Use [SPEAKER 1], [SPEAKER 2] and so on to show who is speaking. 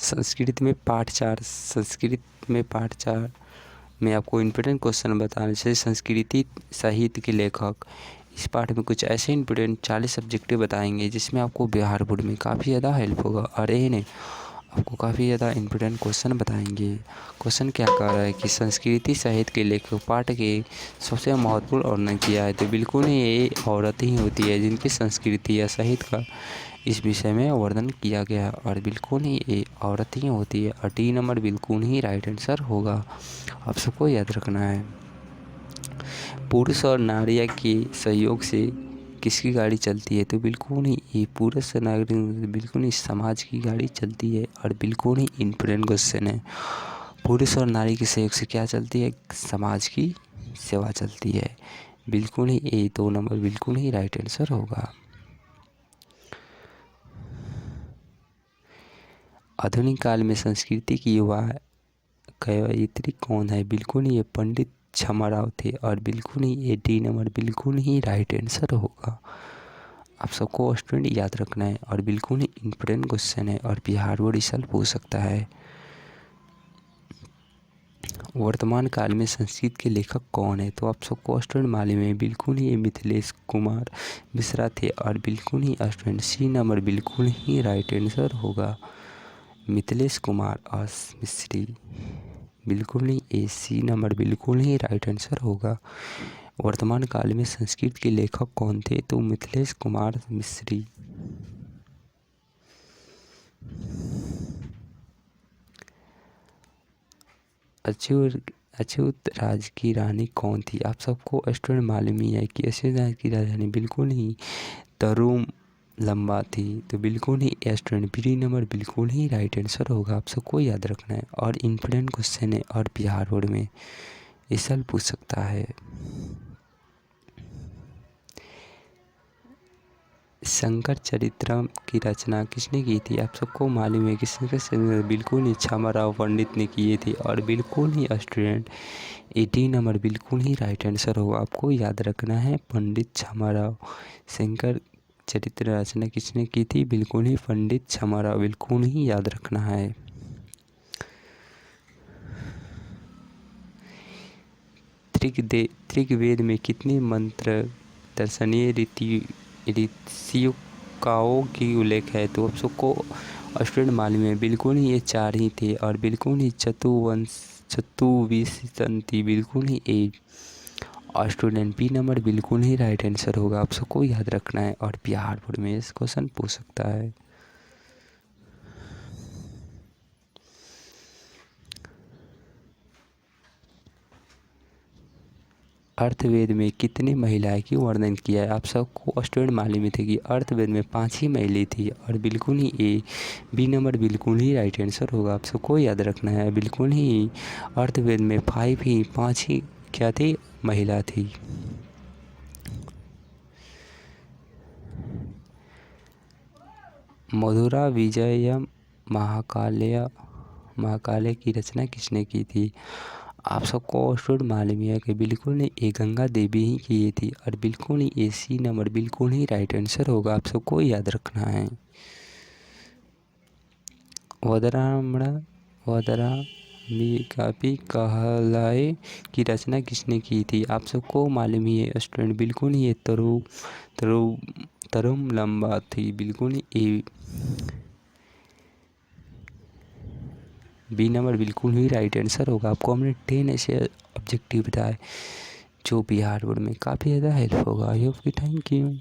[SPEAKER 1] संस्कृत में पाठ 4 में आपको इम्पोर्टेंट क्वेश्चन बताने से संस्कृति साहित्य के लेखक। इस पाठ में कुछ ऐसे इम्पोर्टेंट 40 सब्जेक्टिव बताएंगे जिसमें आपको बिहार बोर्ड में काफ़ी ज़्यादा हेल्प होगा। और ये नहीं, आपको काफ़ी ज़्यादा इम्पोर्टेंट क्वेश्चन बताएंगे। क्वेश्चन क्या कह रहा है कि संस्कृति साहित्य के लेखक पाठ के सबसे महत्वपूर्ण वर्णन किया है, तो बिल्कुल ही ये औरत ही होती है जिनकी संस्कृति या साहित्य का इस विषय में वर्णन किया गया है, और बिल्कुल ही ये औरत ही होती है। और डी नंबर बिल्कुल ही राइट आंसर होगा, आप सबको याद रखना है। पुरुष और नारिया के सहयोग से किसकी गाड़ी चलती है, तो बिल्कुल ही ये पुरुष और नारी बिल्कुल ही समाज की गाड़ी चलती है, और बिल्कुल ही इम्पोर्टेंट क्वेश्चन है। पुरुष और नारी के सहयोग से क्या चलती है, समाज की सेवा चलती है। बिल्कुल ही ये 2 नंबर बिल्कुल ही राइट आंसर होगा। आधुनिक काल में संस्कृति की युवा कवयित्री कौन है, बिल्कुल ही ये पंडित छमाराव थे, और बिल्कुल ही ये डी नंबर बिल्कुल ही राइट आंसर होगा। आप सबको स्टूडेंट याद रखना है, और बिल्कुल ही इम्पोर्टेंट क्वेश्चन है, और बिहार बोर्ड इस साल पूछ सकता है। वर्तमान काल में संस्कृत के लेखक कौन है, तो आप सबको स्टूडेंट मालूम है, बिल्कुल ही मिथिलेश कुमार मिश्रा थे, और बिल्कुल ही स्टूडेंट सी नंबर बिल्कुल ही राइट आंसर होगा। मिथिलेश कुमार और मिश्री, बिल्कुल ही ए सी नंबर बिल्कुल ही राइट आंसर होगा। वर्तमान काल में संस्कृत के लेखक कौन थे, तो मिथिलेश कुमार मिश्री। अछूत राज की रानी कौन थी, आप सबको स्टूडेंट मालूम ही है कि अछूत राज की राजधानी बिल्कुल ही तरुम लंबा थी, तो बिल्कुल ही स्टूडेंट बी नंबर बिल्कुल ही राइट आंसर होगा। आप सबको याद रखना है, और इम्पोर्टेंट क्वेश्चन है, और बिहार बोर्ड में इस साल पूछ सकता है। शंकर चरित्रम की रचना किसने की थी, आप सबको मालूम है कि शंकर चरित्र बिल्कुल ही छमाराव पंडित ने किए थे, और बिल्कुल ही स्टूडेंट 80 नंबर बिल्कुल ही राइट आंसर होगा। आपको याद रखना है, पंडित छमाराव। शंकर चरित्र रचना किसने की थी, बिल्कुल ही पंडित छमाराव, बिल्कुल ही याद रखना है। ऋग्वेद में कितने मंत्र दर्शनीय ऋषियों की उल्लेख है, तो आप सबको स्टूडेंट मालूम है, बिल्कुल ही ये 4 ही थे, और बिल्कुल ही चतुर्विंशति बिल्कुल ही 8। स्टूडेंट बी नंबर बिल्कुल ही राइट आंसर होगा। आप सबको याद रखना है, और बिहार बोर्ड में इस क्वेश्चन पूछ सकता है। अर्थवेद में कितनी महिलाएं की वर्णन किया है, आप सबको स्टूडेंट मालूम ही थे कि अर्थवेद में 5 ही महिलाएं थी, और बिल्कुल ही ए बी नंबर बिल्कुल ही राइट आंसर होगा। आप सबको याद रखना है, बिल्कुल ही अर्थवेद में 5 ही क्या थी, महिला थी। मधुरा विजयम महाकाव्य की रचना किसने की थी, आप सबको स्टूडेंट मालूम है कि बिल्कुल ही ये गंगा देवी ही की थी, और बिल्कुल ही ए सी नंबर बिल्कुल ही राइट आंसर होगा। आप सबको याद रखना है। वदरामिकापी कहलाए की रचना किसने की थी, आप सबको मालूम ही है स्टूडेंट, बिल्कुल ही ये तरुम लंबा थी, बिल्कुल ही बी नंबर बिल्कुल ही राइट आंसर होगा। आपको हमने 10 ऐसे ऑब्जेक्टिव बताए जो बिहार बोर्ड में काफ़ी ज़्यादा हेल्प होगा। आई होप कि थैंक यू।